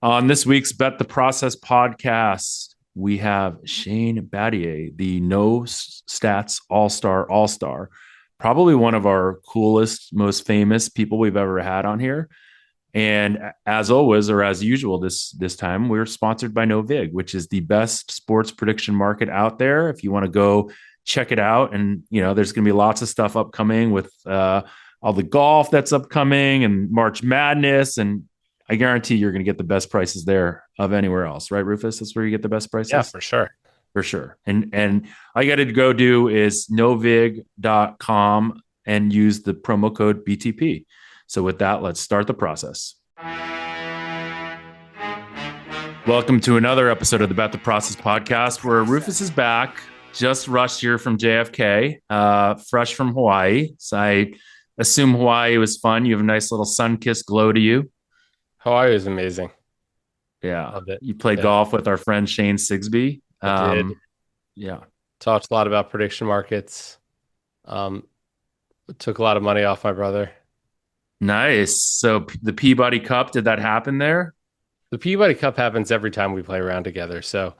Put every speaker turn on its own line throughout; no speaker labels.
On this week's Bet the Process podcast, we have Shane Battier, the no stats all star, probably one of our coolest, most famous people we've ever had on here. And as always, or as usual, this time we're sponsored by No Vig, which is the best sports prediction market out there. If you want to go check it out, and there's going to be lots of stuff upcoming with all the golf that's upcoming and March Madness, and I guarantee you're going to get the best prices there of anywhere else, right, Rufus? That's where you get the best
Yeah,
prices
for sure.
for sure. And all you got to go do is novig.com and use the promo code BTP. So with that, let's start the process. Welcome to another episode of the Bet the Process podcast, where Rufus is back, just rushed here from JFK, fresh from Hawaii. So I assume Hawaii was fun. You have a nice little sun-kissed glow to you.
Hawaii was amazing.
Yeah.
Loved it.
You played
Yeah,
golf with our friend Shane Sigsby.
I did.
Yeah.
Talked a lot about prediction markets. Um, Took a lot of money off my brother.
Nice. So the Peabody Cup, did that happen there?
The Peabody Cup happens every time we play around together, so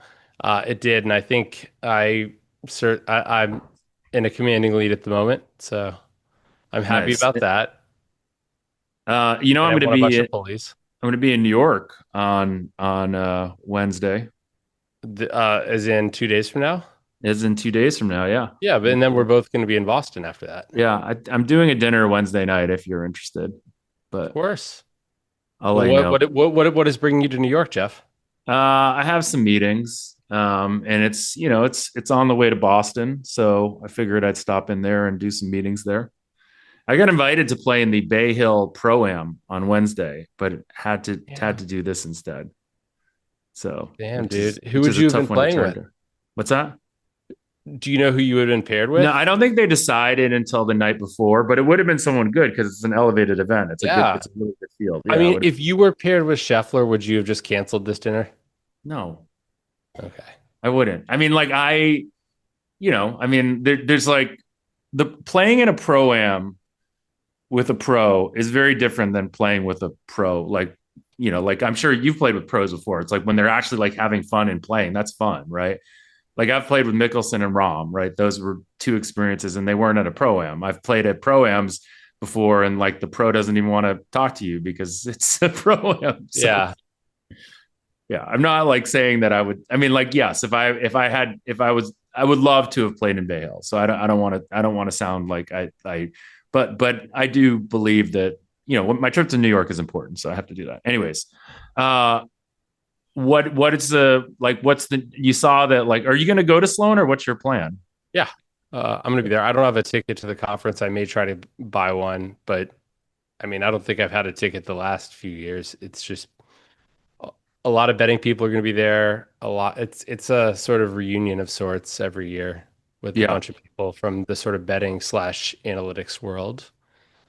it did, and I think I'm in a commanding lead at the moment, so I'm happy
Nice.
about that.
I'm
And I
going to
won a
be
bunch of
I'm
pulleys.
going to be in New York on Wednesday.
As in 2 days from now.
It's in 2 days from now. Yeah.
Yeah, but and then we're both going to be in Boston after that.
Yeah. I'm doing a dinner Wednesday night if you're interested,
Of
but
course.
I'll
Well,
let you know.
what is bringing you to New York, Jeff?
I have some meetings, and it's on the way to Boston, so I figured I'd stop in there and do some meetings there. I got invited to play in the Bay Hill Pro Am on Wednesday, but had
Yeah.
to do this instead. So,
Damn,
which is
dude. Who
which
would
is a
you have been
tough one to
playing
turn
with?
to. What's that?
Do you know who you would have been paired
No,
with?
I don't think they decided until the night before, but it would have been someone good because it's an elevated event.
Yeah.
It's a really good field.
I
Yeah, it
mean,
would have.
if you were paired with Scheffler, would you have just canceled this dinner?
No,
Okay.
I wouldn't. I mean, like there's like the playing in a pro am with a pro is very different than playing with a pro. Like I'm sure you've played with pros before. It's like when they're actually like having fun and playing. That's fun, right? Like I've played with Mickelson and Rahm, right? Those were two experiences, and they weren't at a pro am. I've played at pro ams before, and like the pro doesn't even want to talk to you because it's a pro am. So
Yeah.
yeah, I'm not like saying that I would. I mean, like yes, if I was, I would love to have played in Bay Hill. So I don't want to sound like but I do believe that my trip to New York is important, so I have to do that. Anyways, uh, what is the like? What's the you saw that like? Are you going to go to Sloan or what's your plan?
Yeah. I'm going to be there. I don't have a ticket to the conference. I may try to buy one, but I mean, I don't think I've had a ticket the last few years. It's just a lot of betting people are going to be there. A lot. It's a sort of reunion of sorts every year with a
Yeah,
bunch of people from the sort of betting slash analytics world.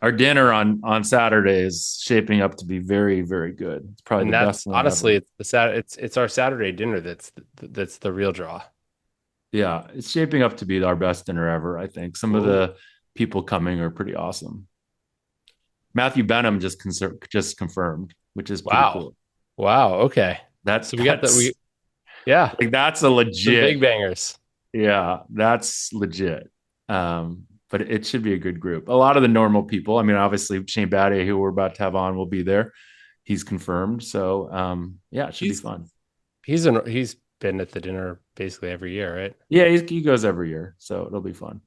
our dinner on Saturday is shaping up to be very very good. It's probably
And
the
that's
best one
honestly,
ever.
it's our Saturday dinner that's the real draw.
Yeah, it's shaping up to be our best dinner ever. I think some of
Whoa.
the people coming are pretty awesome. Matthew Benham just confirmed, which is pretty
Wow.
cool.
Wow. Okay.
That
So we got that.
that's
Yeah,
like that's a
some
legit.
big bangers.
Yeah, that's legit. But it should be a good group. A lot of the normal people. I mean, obviously Shane Battier, who we're about to have on, will be there. He's confirmed. So yeah, it should be
He's
fun.
he's been at the dinner basically every year, right?
Yeah, he goes every year, so it'll be fun.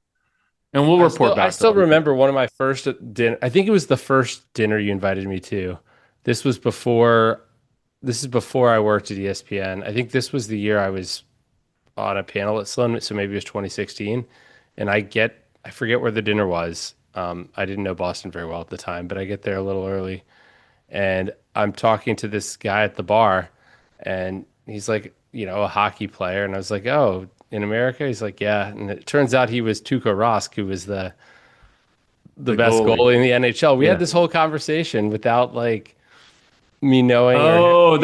And we'll report
I
back to
still
all you
remember
people.
one of my first dinner. I think it was the first dinner you invited me to. This was before this is before I worked at ESPN. I think this was the year I was on a panel at Sloan, so maybe it was 2016. And I forget where the dinner was. I didn't know Boston very well at the time, but I get there a little early, and I'm talking to this guy at the bar, and he's like, a hockey player, and I was like, oh, in America? He's like, yeah, and it turns out he was Tuukka Rask, who was the
The
best
goalie.
goalie in the NHL. We had
Yeah.
this whole conversation without like me knowing or him
Oh,
being,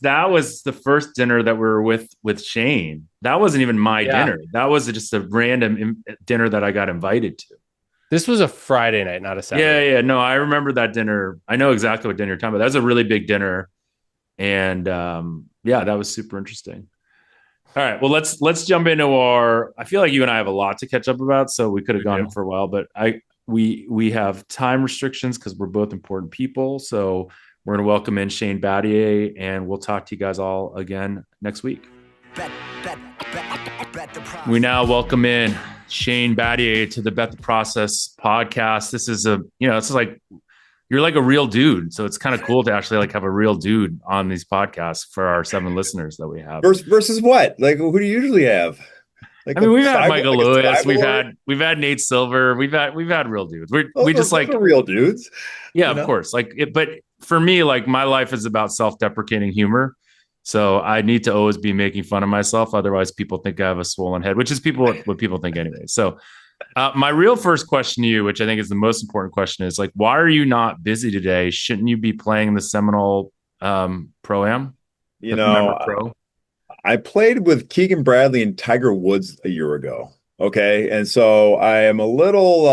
that was the first dinner that we were with Shane. That wasn't even my
yeah.
dinner. That was just a random dinner that I got invited to.
This was a Friday night, not a
Yeah,
Saturday.
yeah. No, I remember that dinner. I know exactly what dinner you're talking about. That was a really big dinner. And yeah, that was super interesting. All right, well let's jump into our. I feel like you and I have a lot to catch up about, so we could have
We do.
gone for a while, but we have time restrictions because we're both important people. So we're going to welcome in Shane Battier, and we'll talk to you guys all again next week. We now welcome in Shane Battier to the Bet the Process podcast. This is this is like you're like a real dude, so it's kind of cool to actually like have a real dude on these podcasts for our 7 listeners that we have.
Versus what? Like, who do you usually have?
I mean, we've had
Like
Michael
a
Lewis,
cyborg?
we've had Nate Silver, we've had real dudes. We just
Those
like
are real dudes,
yeah,
you
of
know?
course. But for me, like my life is about self-deprecating humor. So I need to always be making fun of myself. Otherwise, people think I have a swollen head, which is what people think anyway. So my real first question to you, which I think is the most important question, is like, why are you not busy today? Shouldn't you be playing the Seminole Pro Am,
You
the member
know,
pro?
I played with Keegan Bradley and Tiger Woods a year ago. Okay. And so I am a little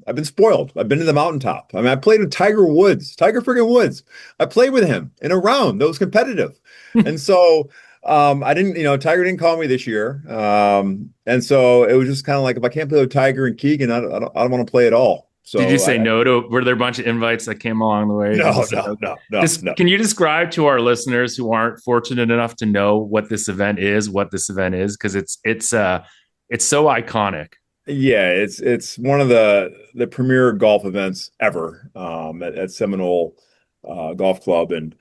I've been spoiled. I've been to the mountaintop. I mean, I played with Tiger Woods, Tiger friggin' Woods. I played with him in a round that was competitive. And so I didn't, Tiger didn't call me this year. And so it was just kind of like if I can't play with Tiger and Keegan, I don't want to play at all.
Did you
So
say no to? Were there a bunch of invites that came along the way? Did you
no,
say no?
no.
Can you describe to our listeners who aren't fortunate enough to know what this event is? What this event is? Because it's so iconic.
Yeah, it's one of the premier golf events ever at Seminole Golf Club, and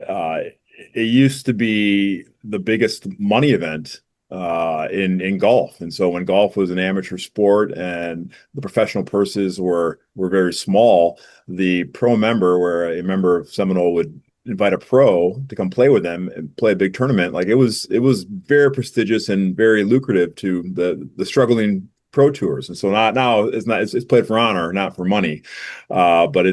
uh, it used to be the biggest money event in golf. And so when golf was an amateur sport and the professional purses were very small, the pro member, where a member of Seminole would invite a pro to come play with them and play a big tournament, like it was very prestigious and very lucrative to the struggling pro tours. And so now it's played for honor, not for money. But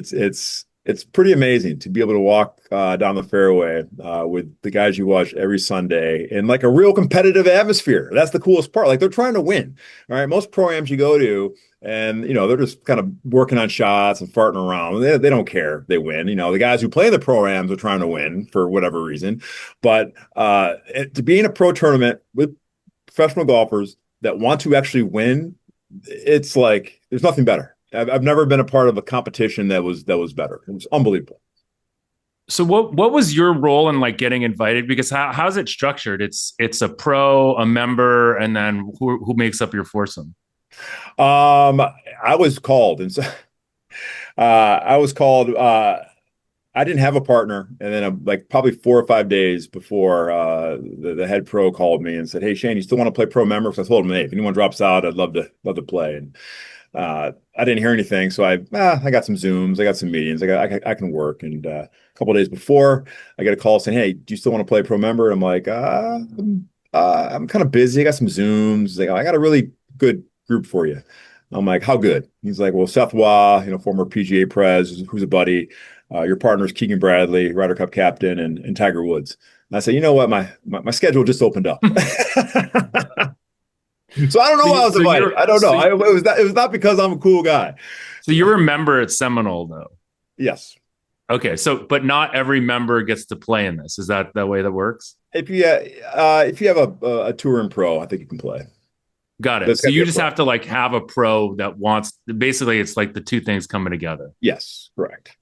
it's pretty amazing to be able to walk down the fairway with the guys you watch every Sunday in like a real competitive atmosphere. That's the coolest part. Like they're trying to win. All right. Most pro-ams you go to, and they're just kind of working on shots and farting around. They don't care. They win. The guys who play the pro-ams are trying to win for whatever reason. But to be in a pro tournament with professional golfers that want to actually win, it's like there's nothing better. I've never been a part of a competition that was better. It was unbelievable.
So what was your role in like getting invited? Because how's it structured? It's a pro, a member, and then who makes up your foursome?
I was called, and so I was called. I didn't have a partner, and then like probably 4 or 5 days before the head pro called me and said, "Hey Shane, you still want to play pro member?" Because I told him, "Hey, if anyone drops out, I'd love to play." And I didn't hear anything, so I got some Zooms, I got some meetings, I can work. And a couple of days before, I get a call saying, "Hey, do you still want to play pro member?" I'm like, I'm kind of busy. I got some Zooms. He's like, "I got a really good group for you." I'm like, "How good?" He's like, "Well, Seth Waugh, former PGA Prez, who's a buddy. Your partner's Keegan Bradley, Ryder Cup captain, and Tiger Woods." And I said, "You know what? My schedule just opened up." So I don't know why I was invited. I don't know. It was not because I'm a cool guy.
So you're a member at Seminole though.
Yes.
Okay, so but not every member gets to play in this. Is that the way that works?
If you have a tour and pro, I think you can play.
Got it.
That's
So
got to be
you
a
just
pro.
have to like have a pro that wants basically it's like the two things coming together.
Yes, correct.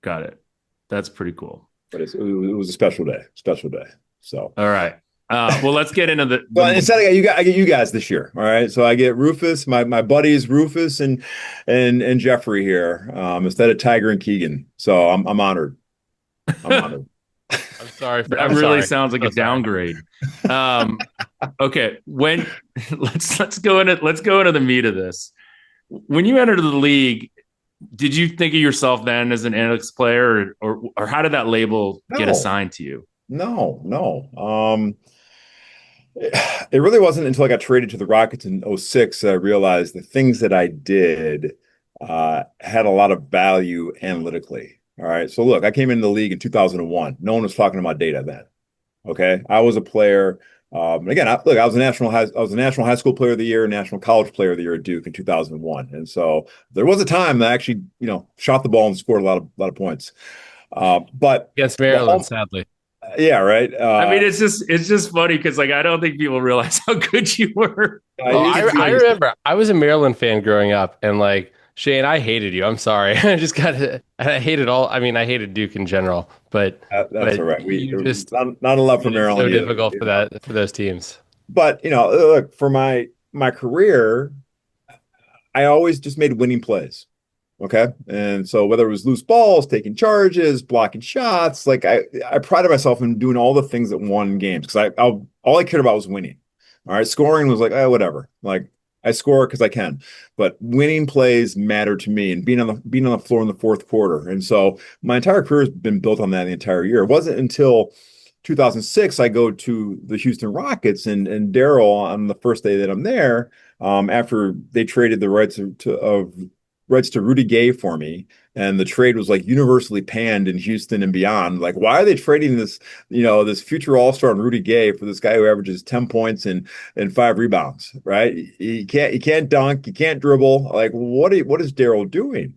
Got it. That's pretty cool.
But it was a special day, special day. So,
All right. Well, let's get into
but instead I get you guys this year. All right. So I get Rufus, my buddies Rufus and Jeffrey here, instead of Tiger and Keegan. So I'm honored. I'm honored.
I'm sorry for.
that
I'm
really
sorry.
sounds like
So
a
sorry.
downgrade. Okay, when let's go into the meat of this. When you entered the league, did you think of yourself then as an analytics player, or how did that label get
No,
assigned to you?
no, no. It really wasn't until I got traded to the Rockets in '06 that I realized the things that I did had a lot of value analytically. All right. So look, I came into the league in 2001. No one was talking about data then. Okay. I was a player. Again, look, I was a national high school player of the year, national college player of the year at Duke in 2001. And so there was a time that I actually, shot the ball and scored a lot of points. But
Against
the
Maryland,
home,
sadly.
Yeah, right.
I mean, it's just funny because like I don't think people realize how good you were.
I
Oh,
used
I
to.
remember I was a Maryland fan growing up, and like Shane, I hated you. I'm sorry. I hated all. I mean, I hated Duke in general,
That's
but
all right. We
you just
not a love for
made it so
Maryland either.
difficult for that for those teams.
But look, for my career, I always just made winning plays. Okay. And so whether it was loose balls, taking charges, blocking shots, like I prided myself in doing all the things that won games because all I cared about was winning. All right. Scoring was like, oh, whatever. Like I score because I can. But winning plays matter to me and being on the floor in the fourth quarter. And so my entire career has been built on that the entire year. It wasn't until 2006 I go to the Houston Rockets and Daryl on the first day that I'm there, after they traded the rights to Rudy Gay for me. And the trade was like universally panned in Houston and beyond. Like, why are they trading this future all-star Rudy Gay for this guy who averages 10 points and 5 rebounds, right? He can't dunk, he can't dribble. Like, what is Daryl doing?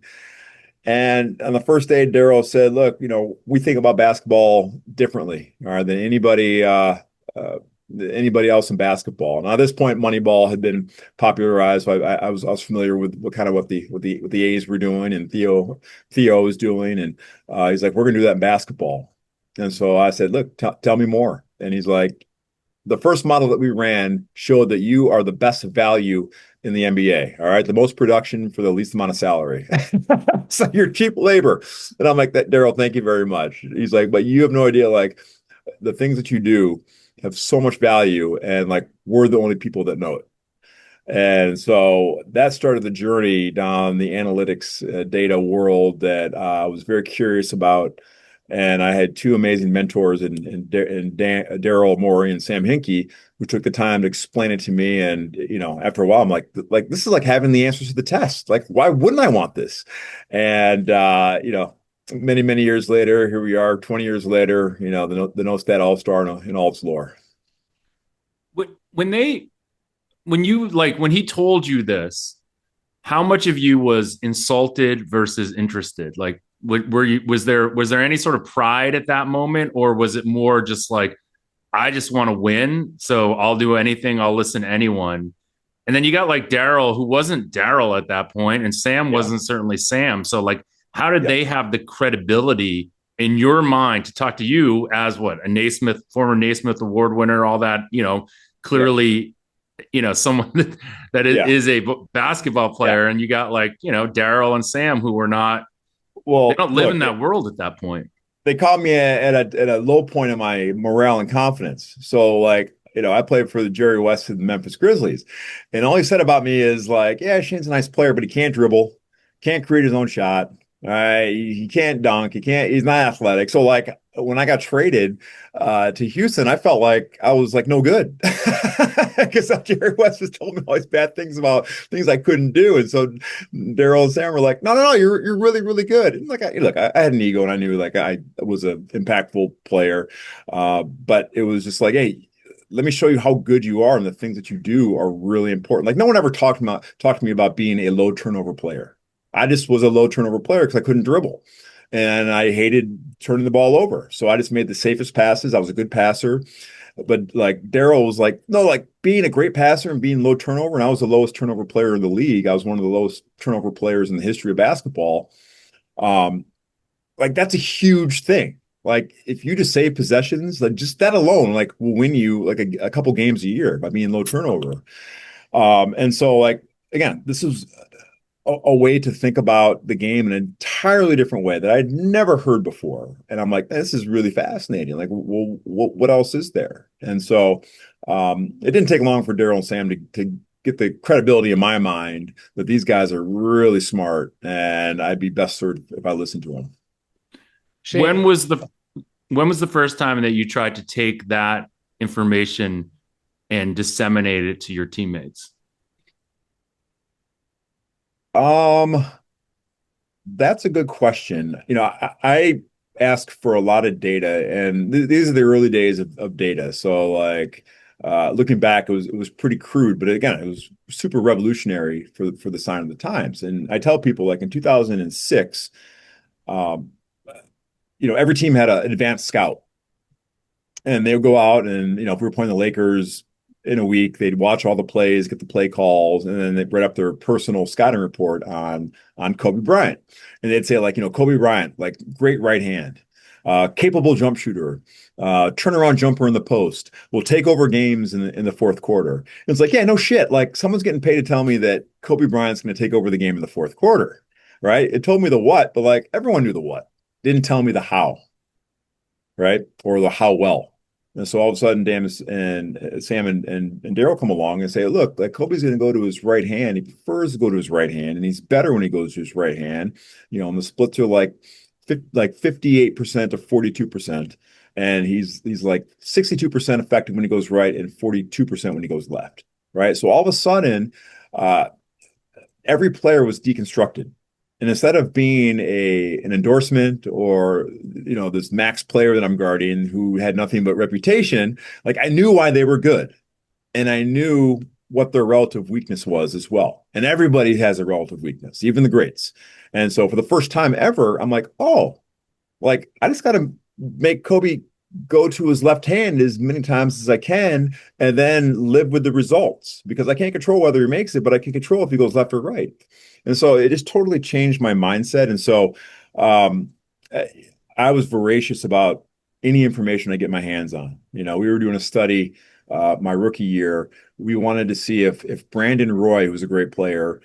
And on the first day, Daryl said, "Look, we think about basketball differently, all right, than uh, anybody else in basketball." Now, at this point, Moneyball had been popularized. So I was familiar with what the A's were doing, and Theo was doing, and he's like, "We're going to do that in basketball." And so I said, "Look, tell me more." And he's like, "The first model that we ran showed that you are the best value in the NBA. All right. The most production for the least amount of salary. So you're cheap labor." And I'm like, "That Daryl, thank you very much." He's like, "But you have no idea, like the things that you do have so much value, and like we're the only people that know it." And so that started the journey down the analytics data world that I was very curious about. And I had two amazing mentors in Daryl Morey and Sam Hinkie, who took the time to explain it to me. And after a while, I'm like this is like having the answers to the test. Like, why wouldn't I want this? And many many years later, here we are, 20 years later. The no stat all star in all its lore.
When when he told you this, how much of you was insulted versus interested? Like, was there any sort of pride at that moment, or was it more just like, I just want to win, so I'll do anything, I'll listen to anyone? And then you got like Daryl, who wasn't Daryl at that point, and Sam
Yeah.
wasn't certainly Sam. So like, how did
Yeah.
they have the credibility in your mind to talk to you as what, a Naismith, former Naismith Award winner, all that,
Yeah.
clearly, someone that
Yeah.
is a basketball
Yeah.
player, and you got like, Daryl and Sam who were not, they
Well,
don't live in
look,
that world at that point.
they caught me at a low point in my morale and confidence. So like, I played for the Jerry West of the Memphis Grizzlies, and all he said about me is like, "Yeah, Shane's a nice player, but he can't dribble, can't create his own shot. He can't dunk, he's not athletic." So like when I got traded to Houston, I felt like I was like no good because Jerry West has told me all these bad things about things I couldn't do, and so Daryl and Sam were like, "No, no, no, you're really, really good." And like, look, I had an ego, and I knew like I was an impactful player, but it was just like, "Hey, let me show you how good you are, and the things that you do are really important." Like no one ever talked to me about being a low turnover player. I just was a low turnover player because I couldn't dribble, and I hated turning the ball over. So I just made the safest passes. I was a good passer. But like Daryl was like, no, like being a great passer and being low turnover, and I was the lowest turnover player in the league. I was one of the lowest turnover players in the history of basketball. Um, like that's a huge thing. Like if you just save possessions, like just that alone, like will win you like a couple games a year by being low turnover. And so like again, this is a way to think about the game in an entirely different way that I'd never heard before. And I'm like, this is really fascinating. Like, well, what else is there? And so it didn't take long for Daryl and Sam to get the credibility in my mind that these guys are really smart, and I'd be best served if I listened to them.
When
Shane,
was the when was the first time that you tried to take that information and disseminate it to your teammates?
Um, That's a good question. I ask for a lot of data, and these are the early days of data. So, like, looking back, it was pretty crude, but again, it was super revolutionary for the sign of the times. And I tell people, like in 2006, um, every team had an advanced scout. And they would go out and, if we were playing the Lakers in a week, they'd watch all the plays, get the play calls, and then they'd write up their personal scouting report on Kobe Bryant. And they'd say, like, Kobe Bryant, like, great right hand, capable jump shooter, turnaround jumper in the post, will take over games in the fourth quarter. And it's like, yeah, no shit. Like, someone's getting paid to tell me that Kobe Bryant's going to take over the game in the fourth quarter, right? It told me the what, but like everyone knew the what. Didn't tell me the how, right? Or the how well. And so all of a sudden, Sam and Daryl come along and say, look, like Kobe's going to go to his right hand. He prefers to go to his right hand, and he's better when he goes to his right hand. And the splits are like 58% to 42%. And he's like 62% effective when he goes right and 42% when he goes left. Right. So all of a sudden, every player was deconstructed. And instead of being an endorsement or this max player that I'm guarding who had nothing but reputation, like I knew why they were good, and I knew what their relative weakness was as well. And everybody has a relative weakness, even the greats. And so for the first time ever, I'm like, oh, like I just got to make Kobe go to his left hand as many times as I can, and then live with the results, because I can't control whether he makes it, but I can control if he goes left or right. And so it just totally changed my mindset. And so um, I was voracious about any information I get my hands on. We were doing a study my rookie year. We wanted to see if Brandon Roy, who was a great player,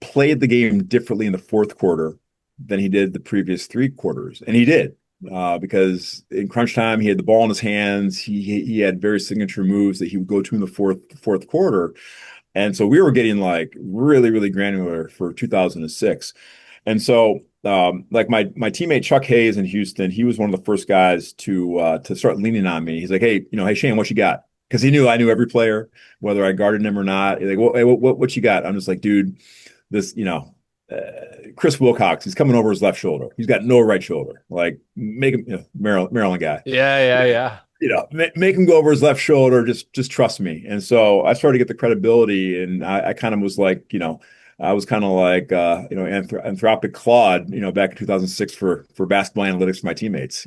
played the game differently in the fourth quarter than he did the previous three quarters. And he did. Because in crunch time, he had the ball in his hands. He had very signature moves that he would go to in the fourth quarter. And so we were getting like really, really granular for 2006. And so like my teammate Chuck Hayes in Houston, he was one of the first guys to start leaning on me. He's like, hey Shane, what you got? Because he knew I knew every player, whether I guarded him or not. He's like, what you got? I'm just like, dude, this, Chris Wilcox, he's coming over his left shoulder. He's got no right shoulder. Like, make him, Maryland guy.
Yeah.
Make him go over his left shoulder. Just trust me. And so I started to get the credibility, and I kind of was like, I was kind of like, Anthropic Claude, back in 2006 for basketball analytics for my teammates.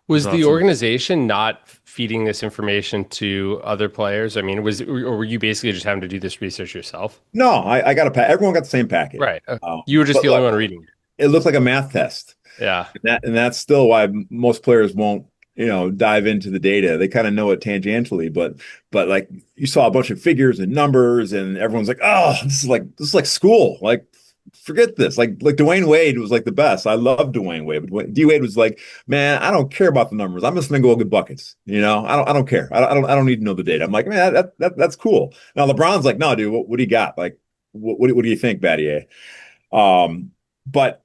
Was
That's
the
awesome.
organization not feeding this information to other players? I mean, or were you basically just having to do this research yourself?
No, I got everyone got the same packet.
Right. You were just
But
the only
look,
one reading
it looked like a math test.
it.
And that's still why most players won't, dive into the data. They kind of know it tangentially, but like you saw a bunch of figures and numbers, and everyone's like, oh, this is like school. Like, forget this. Like Dwayne Wade was like the best. I love Dwayne Wade, but D Wade was like, man, I don't care about the numbers. I'm just gonna go get buckets. I don't care. I don't need to know the data. I'm like, man, that's cool. Now LeBron's like, no, dude, what do you got? Like, what do you think, Battier? But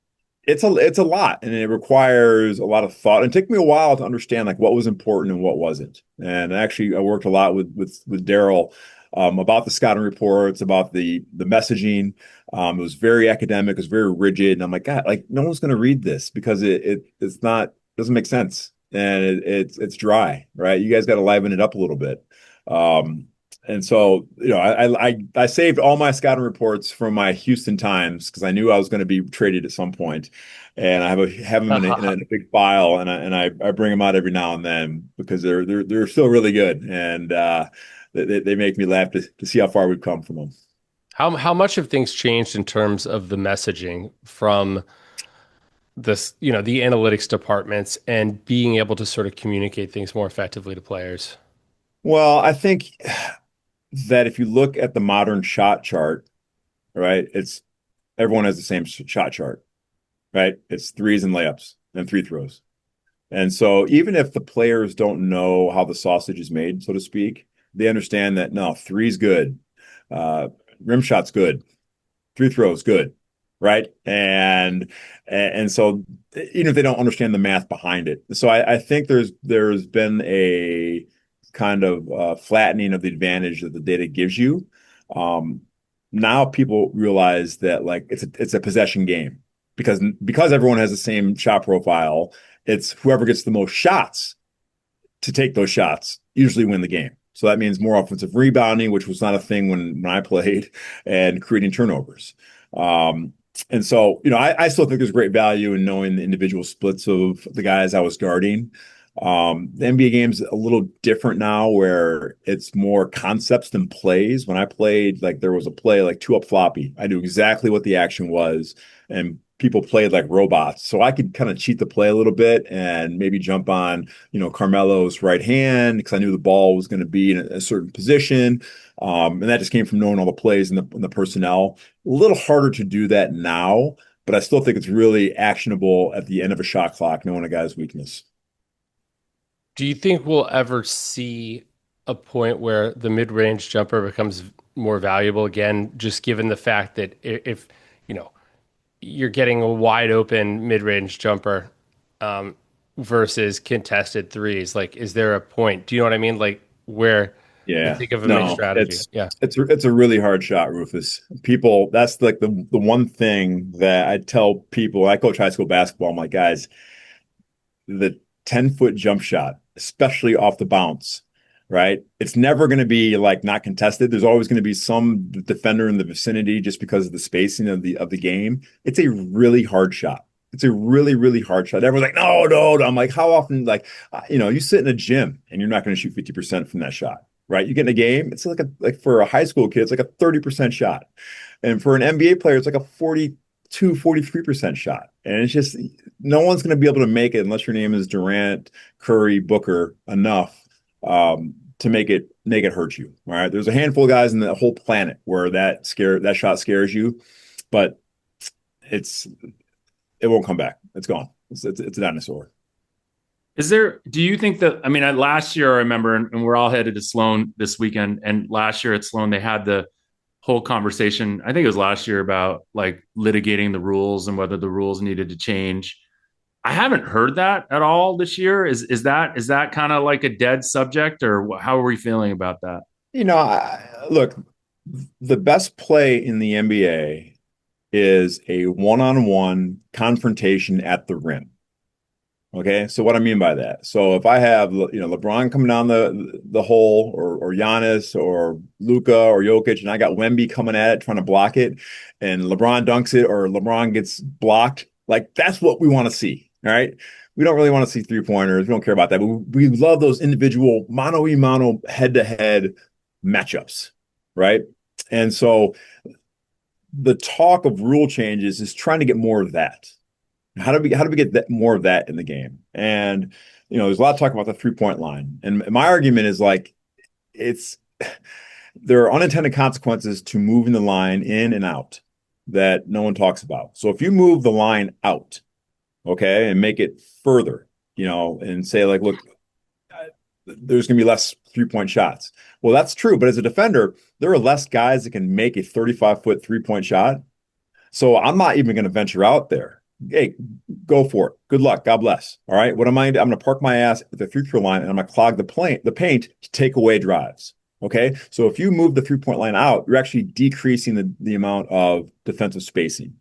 it's a lot, and it requires a lot of thought. And it took me a while to understand like what was important and what wasn't. And actually, I worked a lot with Daryl about the scouting reports, about the messaging. It was very academic, it was very rigid, and I'm like, God, like no one's going to read this because it's not doesn't make sense, and it's dry, right? You guys got to liven it up a little bit. And so, I saved all my scouting reports from my Houston Times because I knew I was going to be traded at some point, and I have them in a big file, and I bring them out every now and then because they're still really good, and they make me laugh to see how far we've come from them.
How much have things changed in terms of the messaging from this, the analytics departments and being able to sort of communicate things more effectively to players?
Well, I think that if you look at the modern shot chart, right, it's everyone has the same shot chart, right? It's threes and layups and free throws. And so even if the players don't know how the sausage is made, so to speak, they understand that no, three's good, uh, rim shot's good, free throws good, right? And so even if they don't understand the math behind it, so I think there's been a kind of flattening of the advantage that the data gives you. Um, Now people realize that like it's a possession game because everyone has the same shot profile. It's whoever gets the most shots to take those shots usually win the game. So that means more offensive rebounding, which was not a thing when I played, and creating turnovers. And so, I still think there's great value in knowing the individual splits of the guys I was guarding. The NBA game's a little different now where it's more concepts than plays. When I played, like there was a play like two up floppy. I knew exactly what the action was, and people played like robots. So I could kind of cheat the play a little bit and maybe jump on, Carmelo's right hand because I knew the ball was going to be in a certain position. And that just came from knowing all the plays and the personnel. A little harder to do that now, but I still think it's really actionable at the end of a shot clock, knowing a guy's weakness.
Do you think we'll ever see a point where the mid-range jumper becomes more valuable again, just given the fact that if, you know, you're getting a wide open mid-range jumper versus contested threes? Like, is there a point? Do you know what I mean? Like, where you
Yeah,
think of a mid
no,
strategy? Yeah.
it's a really hard shot, Rufus. People, that's like the one thing that I tell people. I coach high school basketball. I'm like, guys, the 10-foot jump shot, especially off the bounce, right? It's never going to be like not contested. There's always going to be some defender in the vicinity just because of the spacing of the game. It's a really hard shot. It's a really, really hard shot. Everyone's like, no, no, no. I'm like, how often, like, you sit in a gym and you're not going to shoot 50% from that shot, right? You get in a game, it's like for a high school kid, it's like a 30% shot. And for an NBA player, it's like a 43% shot. And it's just no one's going to be able to make it unless your name is Durant, Curry, Booker enough to make it hurt you. All right. There's a handful of guys in the whole planet where that shot scares you, but it's it won't come back. It's gone. It's a dinosaur.
Do you think that, I mean, last year I remember, and we're all headed to Sloan this weekend. And last year at Sloan, they had the whole conversation. I think it was last year about like litigating the rules and whether the rules needed to change. I haven't heard that at all this year. Is that kind of like a dead subject, or how are we feeling about that?
Look, the best play in the NBA is a one-on-one confrontation at the rim. Okay, so what I mean by that, so if I have LeBron coming down the hole, or Giannis or Luka or Jokic, and I got Wemby coming at it trying to block it, and LeBron dunks it or LeBron gets blocked, like that's what we want to see. All right, we don't really want to see three-pointers. We don't care about that, but we love those individual mano-a-mano head-to-head matchups, right? And so the talk of rule changes is trying to get more of that. How do we get more of that in the game? And there's a lot of talk about the 3-point line, and my argument is like it's there are unintended consequences to moving the line in and out that no one talks about. So if you move the line out, okay, and make it further, and say like, look, there's going to be less 3-point shots. Well, that's true, but as a defender, there are less guys that can make a 35-foot 3-point shot. So I'm not even going to venture out there. Hey, go for it. Good luck. God bless. All right. What am I? I'm going to park my ass at the free throw line and I'm going to clog the paint to take away drives. Okay. So if you move the 3-point line out, you're actually decreasing the amount of defensive spacing,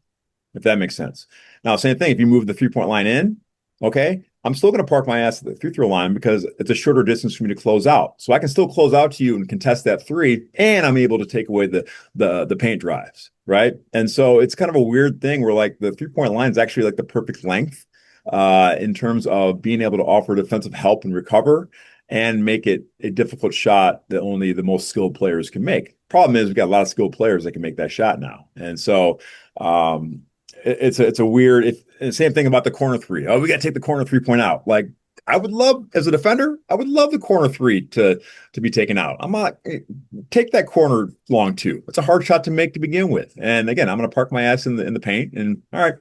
if that makes sense. Now, same thing. If you move the 3-point line in, okay, I'm still going to park my ass at the free throw line because it's a shorter distance for me to close out. So I can still close out to you and contest that three, and I'm able to take away the paint drives, right? And so it's kind of a weird thing where like the 3-point line is actually like the perfect length in terms of being able to offer defensive help and recover and make it a difficult shot that only the most skilled players can make. Problem is we've got a lot of skilled players that can make that shot now. And so it's a weird same thing about the corner three. Oh, we got to take the corner 3-point out. Like I would love as a defender, I would love the corner three to be taken out. I'm not take that corner long too. It's a hard shot to make to begin with. And again, I'm going to park my ass in the paint and all right,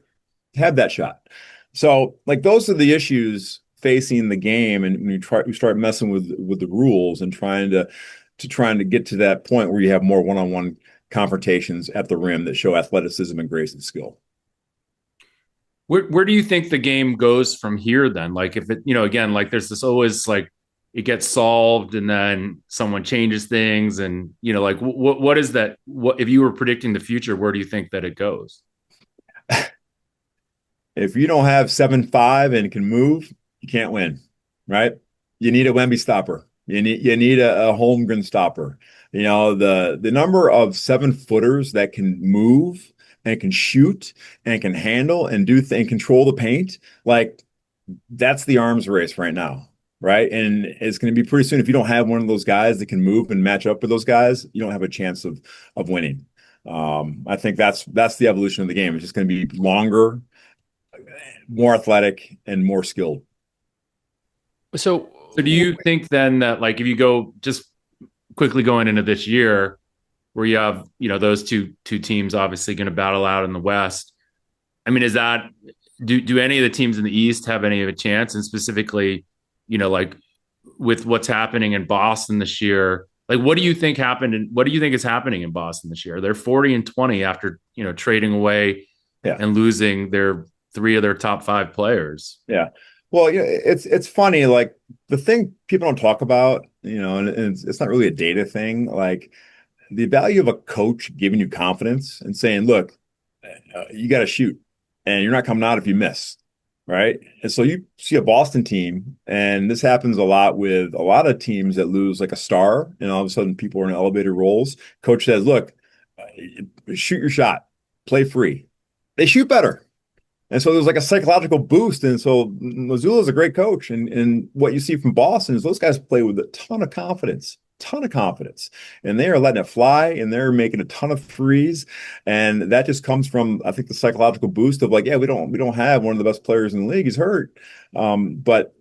have that shot. So like those are the issues facing the game, and when we start messing with the rules and trying to get to that point where you have more one-on-one confrontations at the rim that show athleticism and grace and skill.
Where do you think the game goes from here then? Like if it, again, like there's this always like it gets solved and then someone changes things and, like what is that? What, if you were predicting the future, where do you think that it goes?
If you don't have 7'5" and can move, you can't win, right? You need a Wemby stopper. You need a Holmgren stopper. The number of 7-footers that can move and can shoot and can handle and control the paint, like that's the arms race right now. right? And it's going to be pretty soon. If you don't have one of those guys that can move and match up with those guys, you don't have a chance of winning. I think that's the evolution of the game. It's just going to be longer, more athletic, and more skilled.
So,
So do you think then that like if you go just quickly going into this year where you have, those two teams obviously going to battle out in the West. I mean, is that do any of the teams in the East have any of a chance? And specifically, like with what's happening in Boston this year, like what do you think happened and what do you think is happening in Boston this year? They're 40-20 after, trading away
Yeah.
and losing their three of their top five players.
Yeah. Well, it's funny. Like the thing people don't talk about, and it's not really a data thing. Like the value of a coach giving you confidence and saying, look, you got to shoot and you're not coming out if you miss. Right. And so you see a Boston team, and this happens a lot with a lot of teams that lose like a star, and all of a sudden people are in elevated roles. Coach says, look, shoot your shot, play free. They shoot better. And so there's like a psychological boost. And so Missoula is a great coach. And what you see from Boston is those guys play with a ton of confidence. And they are letting it fly, and they're making a ton of threes. And that just comes from, I think, the psychological boost of like, yeah, we don't have one of the best players in the league. He's hurt. But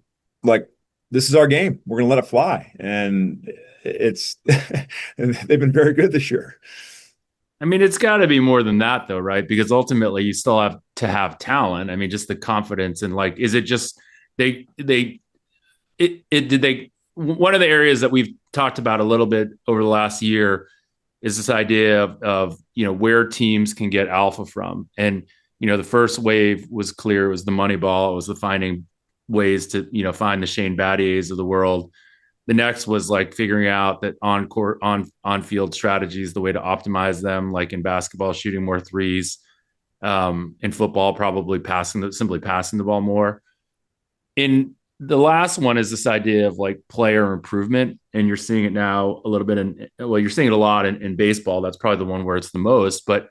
like, this is our game. We're going to let it fly. And it's, they've been very good this year.
I mean, it's got to be more than that, though, right? Because ultimately, you still have to have talent. I mean, just the confidence and like, is it just did they? One of the areas that we've talked about a little bit over the last year is this idea of where teams can get alpha from, and the first wave was clear. It was the money ball. It was the finding ways to find the Shane Battiers of the world. The next was like figuring out that on court, on field strategies, the way to optimize them, like in basketball, shooting more threes, in football, probably simply passing the ball more. In the last one is this idea of like player improvement. And you're seeing it now a little bit you're seeing it a lot in baseball. That's probably the one where it's the most, but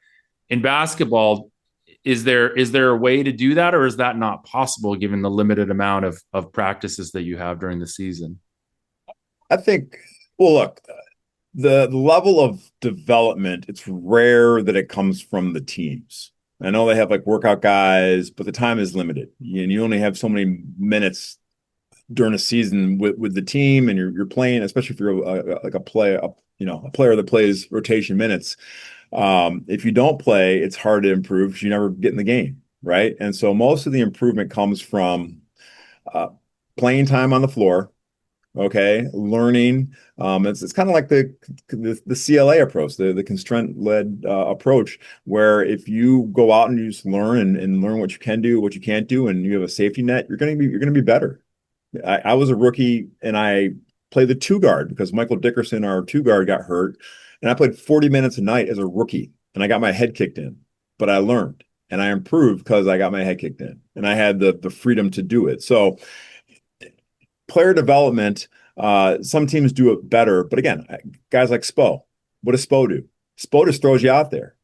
in basketball, is there a way to do that, or is that not possible given the limited amount of practices that you have during the season?
I think, well, look, the level of development, it's rare that it comes from the teams. I know they have like workout guys, but the time is limited. And you only have so many minutes during a season with the team, and you're playing, especially if you're like a player that plays rotation minutes. If you don't play, it's hard to improve because you never get in the game, right? And so most of the improvement comes from playing time on the floor. Okay, learning. It's kind of like the CLA approach, the constraint-led approach, where if you go out and you just learn and learn what you can do, what you can't do, and you have a safety net, you're gonna be better. I was a rookie and I played the two guard because Michael Dickerson, our two guard, got hurt, and I played 40 minutes a night as a rookie, and I got my head kicked in, but I learned and I improved because I got my head kicked in, and I had the freedom to do it. So player development, some teams do it better. But again, guys like Spo, what does Spo do? Spo just throws you out there.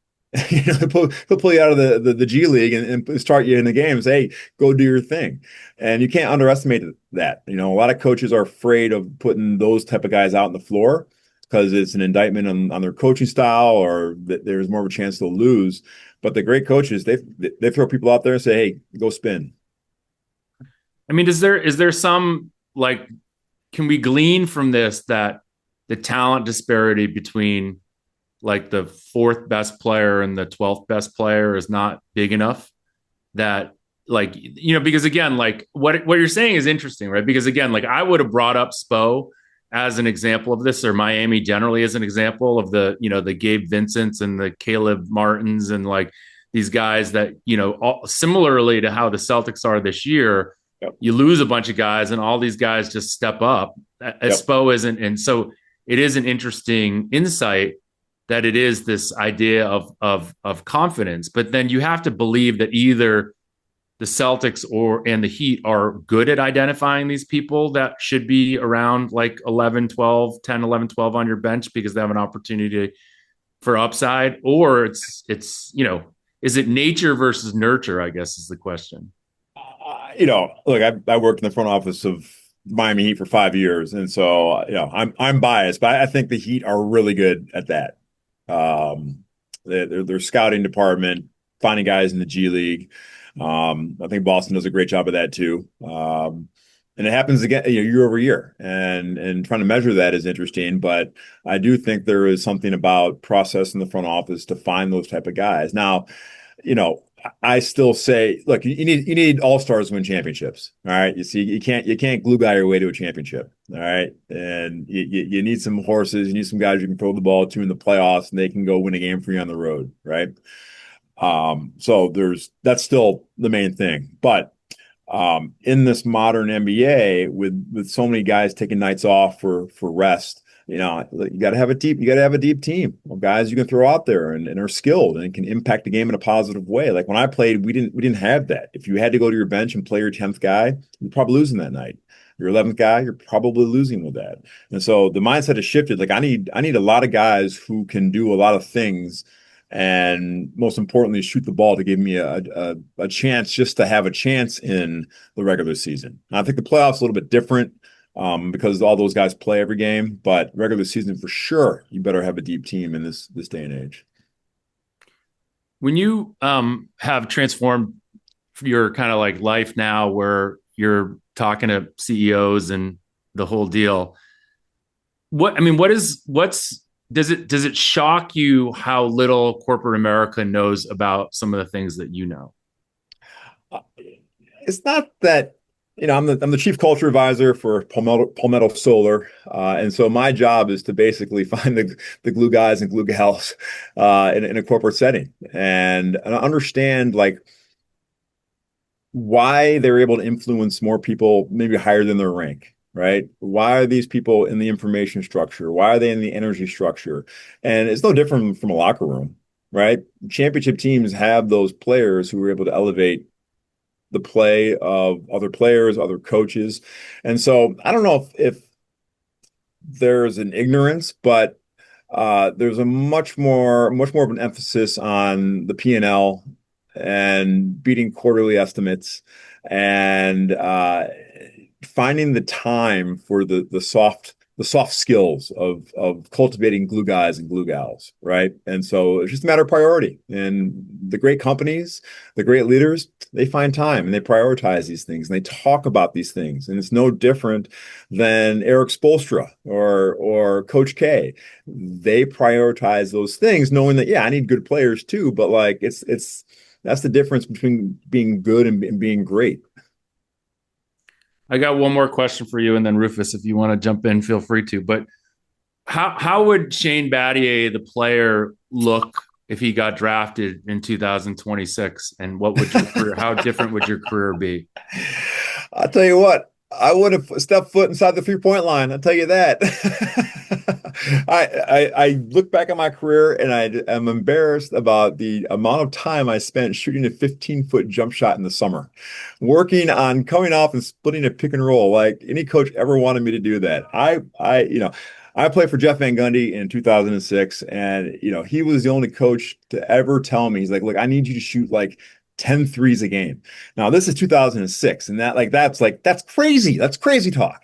He'll pull you out of the G League and start you in the game and say, hey, go do your thing. And you can't underestimate that. A lot of coaches are afraid of putting those type of guys out on the floor because it's an indictment on their coaching style, or that there's more of a chance they'll lose. But the great coaches, they throw people out there and say, hey, go spin.
I mean, is there some like, can we glean from this that the talent disparity between like the fourth best player and the 12th best player is not big enough? That like, because again, like what you're saying is interesting, right? Because again, like I would have brought up Spo as an example of this, or Miami generally as an example of the Gabe Vincents and the Caleb Martins and like these guys that, similarly to how the Celtics are this year. Yep. You lose a bunch of guys and all these guys just step up. Spo isn't. And so it is an interesting insight that it is this idea of confidence, but then you have to believe that either the Celtics and the Heat are good at identifying these people that should be around like 11, 12, 10, 11, 12 on your bench because they have an opportunity for upside, or it's, is it nature versus nurture, I guess is the question.
Look, I worked in the front office of Miami Heat for 5 years, and so I'm biased, but I think the Heat are really good at that. Their scouting department, finding guys in the G League. I think Boston does a great job of that too. And it happens again, year over year, and trying to measure that is interesting. But I do think there is something about process in the front office to find those type of guys. Now, I still say, look, you need all-stars to win championships. All right. You see, you can't glue guy your way to a championship. All right. And you need some horses, you need some guys you can throw the ball to in the playoffs and they can go win a game for you on the road. Right. So that's still the main thing. But in this modern NBA with so many guys taking nights off for rest, you got to have a deep team of guys you can throw out there and are skilled and can impact the game in a positive way. Like when I played, we didn't have that. If you had to go to your bench and play your 10th guy, you're probably losing that night. Your 11th guy, you're probably losing with that. And so the mindset has shifted. Like I need a lot of guys who can do a lot of things, and most importantly, shoot the ball to give me a chance, just to have a chance in the regular season. And I think the playoffs a little bit different, because all those guys play every game, but regular season for sure, you better have a deep team in this day and age.
When you have transformed your kind of like life now, where you're talking to CEOs and the whole deal, does it shock you how little corporate America knows about some of the things that you know?
It's not that, I'm the chief culture advisor for Palmetto Solar, and so my job is to basically find the glue guys and glue gals in a corporate setting and understand like why they're able to influence more people maybe higher than their rank. Right? Why are these people in the information structure? Why are they in the energy structure? And it's no different from a locker room, right? Championship teams have those players who are able to elevate the play of other players, other coaches. And so I don't know if there's an ignorance, but there's a much more of an emphasis on the P&L and beating quarterly estimates and finding the time for the soft skills of cultivating glue guys and glue gals, right? And so it's just a matter of priority. And the great companies, the great leaders, they find time and they prioritize these things and they talk about these things. And it's no different than Eric Spoelstra or Coach K. They prioritize those things, knowing that, yeah, I need good players too, but like that's the difference between being good and being great.
I got one more question for you, and then Rufus, if you want to jump in, feel free to. But how would Shane Battier, the player, look if he got drafted in 2026? And what would your career? How different would your career be?
I'll tell you what, I would have stepped foot inside the 3-point line. I'll tell you that. I look back at my career and I am embarrassed about the amount of time I spent shooting a 15-foot jump shot in the summer, working on coming off and splitting a pick and roll. Like any coach ever wanted me to do that. I played for Jeff Van Gundy in 2006, and he was the only coach to ever tell me, he's like, look, I need you to shoot like 10 threes a game. Now this is 2006, and that's crazy. That's crazy talk.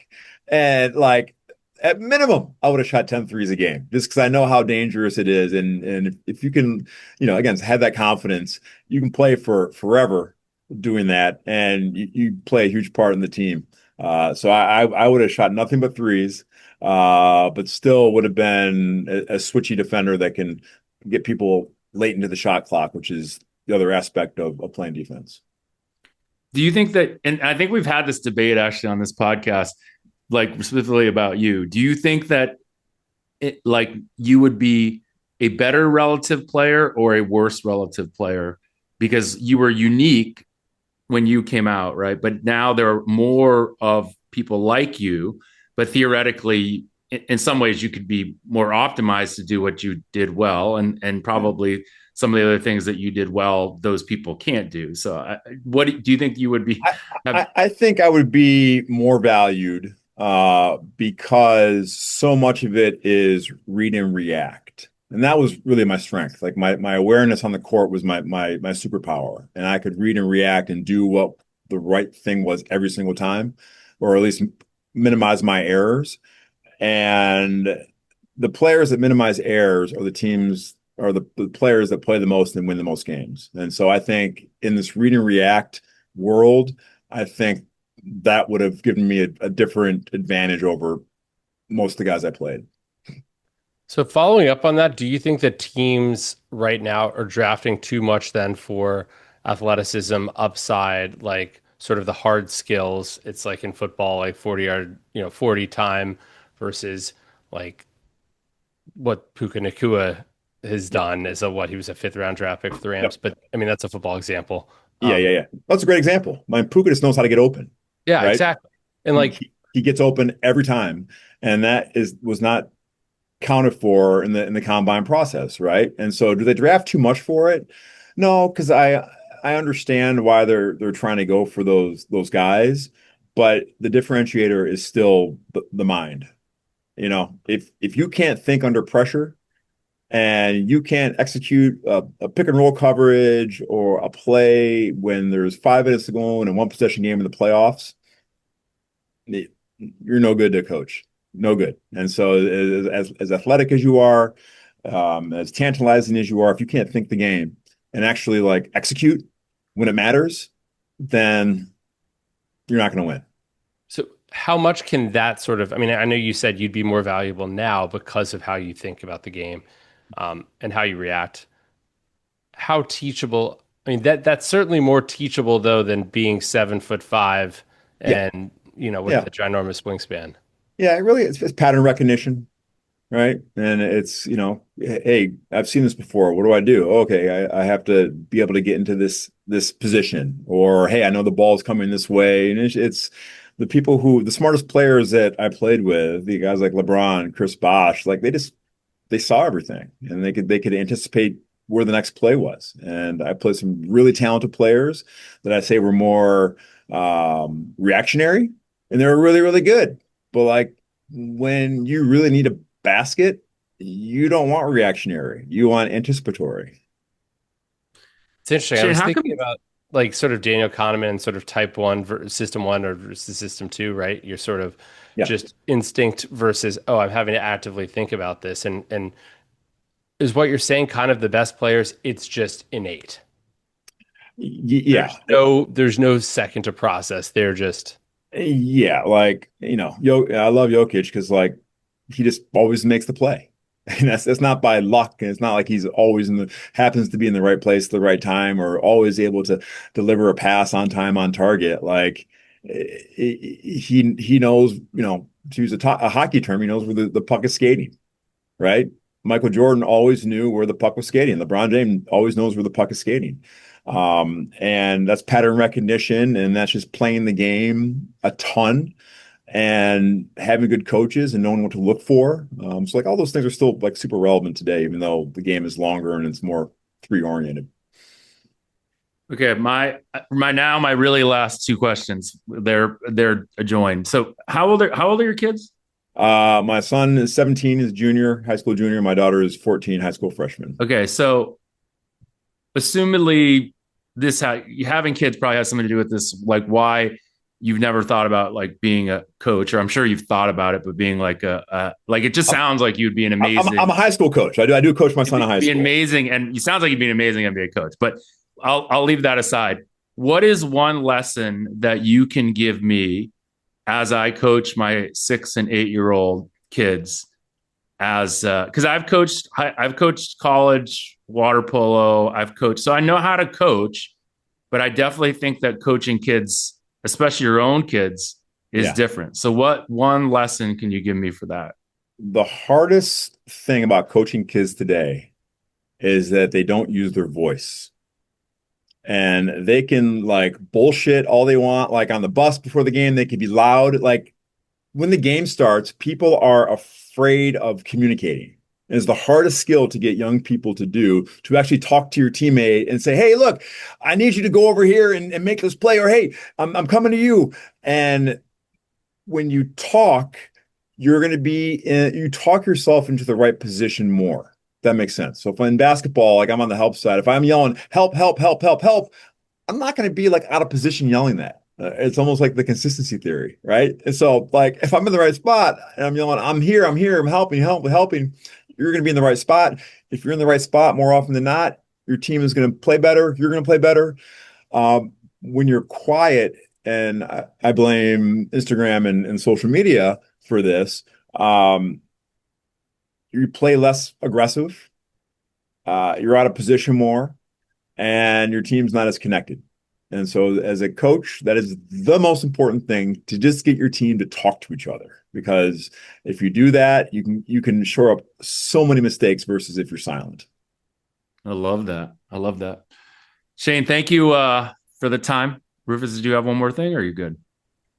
And like at minimum, I would have shot 10 threes a game just because I know how dangerous it is. And if you can, again, have that confidence, you can play for forever doing that, and you play a huge part in the team. So I would have shot nothing but threes, but still would have been a switchy defender that can get people late into the shot clock, which is the other aspect of playing defense.
Do you think that, and I think we've had this debate actually on this podcast, like specifically about you, do you think that you would be a better relative player or a worse relative player because you were unique when you came out, right? But now there are more of people like you, but theoretically, in some ways, you could be more optimized to do what you did well, and probably some of the other things that you did well, those people can't do. So, what do you think you would be?
I think I would be more valued because so much of it is read and react. And that was really my strength. Like my awareness on the court was my superpower. And I could read and react and do what the right thing was every single time, or at least minimize my errors. And the players that minimize errors are the teams are the players that play the most and win the most games. And so I think in this read and react world, I think that would have given me a different advantage over most of the guys I played.
So following up on that, do you think that teams right now are drafting too much then for athleticism, upside, like sort of the hard skills? It's like in football, like 40-yard, 40 time versus like what Puka Nacua has
Yep.
done as he was a fifth round draft pick for the Rams.
Yep.
But I mean, that's a football example.
Yeah. That's a great example. Puka just knows how to get open,
Yeah,
right?
exactly. And
He,
like,
he gets open every time, and that was not counted for in the combine process, right? And so, do they draft too much for it? No, because I understand why they're trying to go for those guys, but the differentiator is still the mind. If you can't think under pressure and you can't execute a pick and roll coverage or a play when there's 5 minutes to go in a one possession game in the playoffs, you're no good to coach. No good. And so as athletic as you are, as tantalizing as you are, if you can't think the game and actually like execute when it matters, then you're not going to win.
so how much can that sort of, I mean, I know you said you'd be more valuable now because of how you think about the game, and how you react. How teachable, I mean, that's certainly more teachable though than being 7'5"
Yeah.
and, with
Yeah.
the ginormous wingspan.
Yeah. It really it's pattern recognition, right? And it's, hey, I've seen this before. What do I do? Okay, I have to be able to get into this position, or hey, I know the ball's coming this way. And it's the the smartest players that I played with, the guys like LeBron, Chris Bosh, like they saw everything and they could anticipate where the next play was. And I played some really talented players that I say were more reactionary, and they were really, really good. But like when you really need a basket, you don't want reactionary. You want anticipatory.
It's interesting. I
Shane,
was
how come?
thinking about like sort of Daniel Kahneman and sort of type one system one or versus system two, right? You're sort of
Yeah.
just instinct versus, oh, I'm having to actively think about this. And is what you're saying kind of the best players? It's just innate.
Yeah.
There's no second to process. They're just,
Yeah. Like, I love Jokic because like he just always makes the play. And that's not by luck. And it's not like he's always happens to be in the right place at the right time or always able to deliver a pass on time on target. Like he knows, to use a hockey term, he knows where the puck is skating, right? Michael Jordan always knew where the puck was skating. LeBron James always knows where the puck is skating. And that's pattern recognition, and that's just playing the game a ton and having good coaches and knowing what to look for. So like all those things are still like super relevant today, even though the game is longer and it's more three oriented.
Okay, my really last two questions. They're adjoined. So how old are your kids?
My son is 17, is junior, high school junior. My daughter is 14, high school freshman.
Okay, so assumedly having kids probably has something to do with this, like why you've never thought about like being a coach, or I'm sure you've thought about it, but being like like it just sounds like you'd be an amazing.
I'm a high school coach. I do coach my son in high
be
school.
amazing, and you sounds like you'd be an amazing NBA coach. But I'll leave that aside. What is one lesson that you can give me as I coach my 6 and 8-year-old kids? As because I've coached college water polo, so I know how to coach, but I definitely think that coaching kids, especially your own kids, is different. So what one lesson can you give me for that?
The hardest thing about coaching kids today is that they don't use their voice. And they can like bullshit all they want, like on the bus before the game, they can be loud. Like when the game starts, people are afraid of communicating. It's the hardest skill to get young people to do, to actually talk to your teammate and say, hey, look, I need you to go over here and make this play, or hey, I'm coming to you. And when you talk, you're going to you talk yourself into the right position more. That makes sense. So if in basketball, like I'm on the help side, if I'm yelling, help, help, help, help, help, I'm not going to be like out of position yelling that. It's almost like the consistency theory, right? And so, like, if I'm in the right spot and I'm yelling, I'm here, I'm helping, helping, you're going to be in the right spot. If you're in the right spot more often than not, your team is going to play better. You're going to play better. When you're quiet, and I blame Instagram and social media for this, you play less aggressive, you're out of position more, and your team's not as connected. And so, as a coach, that is the most important thing, to just get your team to talk to each other. Because if you do that, you can shore up so many mistakes versus if you're silent.
I love that. I love that. Shane, thank you for the time. Rufus, did you have one more thing, or are you good?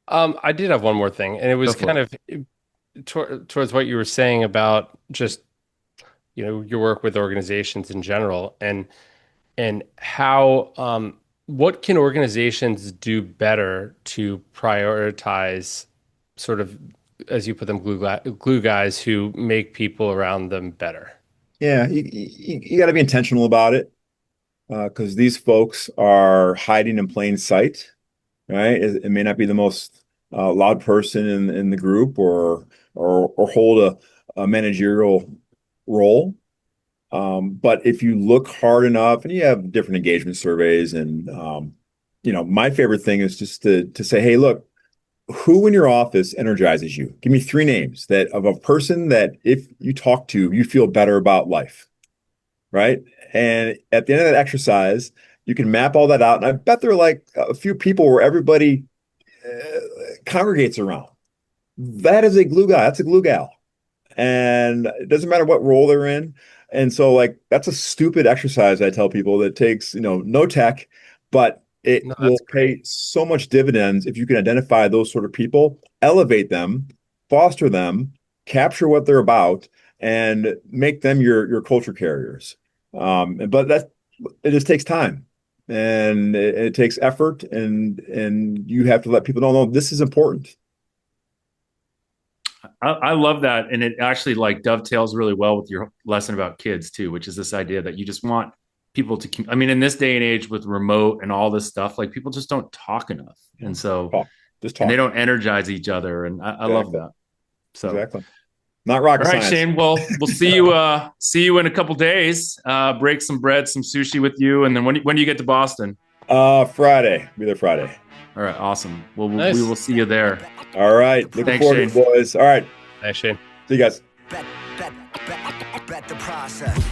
I did have one more thing, and it was
Go for
kind
it.
of towards what you were saying about just, your work with organizations in general, and how what can organizations do better to prioritize, sort of, as you put them, glue guys who make people around them better.
Yeah, you got to be intentional about it, because these folks are hiding in plain sight, right? It may not be the most loud person in the group, or hold a managerial role. But if you look hard enough, and you have different engagement surveys, and my favorite thing is just to say, hey, look, who in your office energizes you? Give me three names that of a person that if you talk to, you feel better about life, right? And at the end of that exercise, you can map all that out. And I bet there are like a few people where everybody congregates around. That is a glue guy. That's a glue gal. And it doesn't matter what role they're in. And so, like, that's a stupid exercise I tell people that takes, no tech, but it
No,
will
that's great.
pay so much dividends if you can identify those sort of people, elevate them, foster them, capture what they're about, and make them your culture carriers. But it just takes time, and it takes effort, and you have to let people know, no, this is important.
I love that, and it actually like dovetails really well with your lesson about kids too, which is this idea that you just want people to. I mean, in this day and age with remote and all this stuff, like people just don't talk enough,
Yeah.
and so
Talk, just
and they
talk.
don't energize each other, and I love
Exactly.
that. So,
Exactly. Not
all
rocket
right,
science.
Shane. Well, we'll see you in a couple days. Break some bread, some sushi with you, and then when do you get to Boston?
Friday. Be there Friday.
All right, awesome. Well, we
Nice.
will see you there.
All right. Looking
Thanks,
forward to
Shane.
it, boys. All right.
Thanks, Shane.
See you guys.
Bet the process.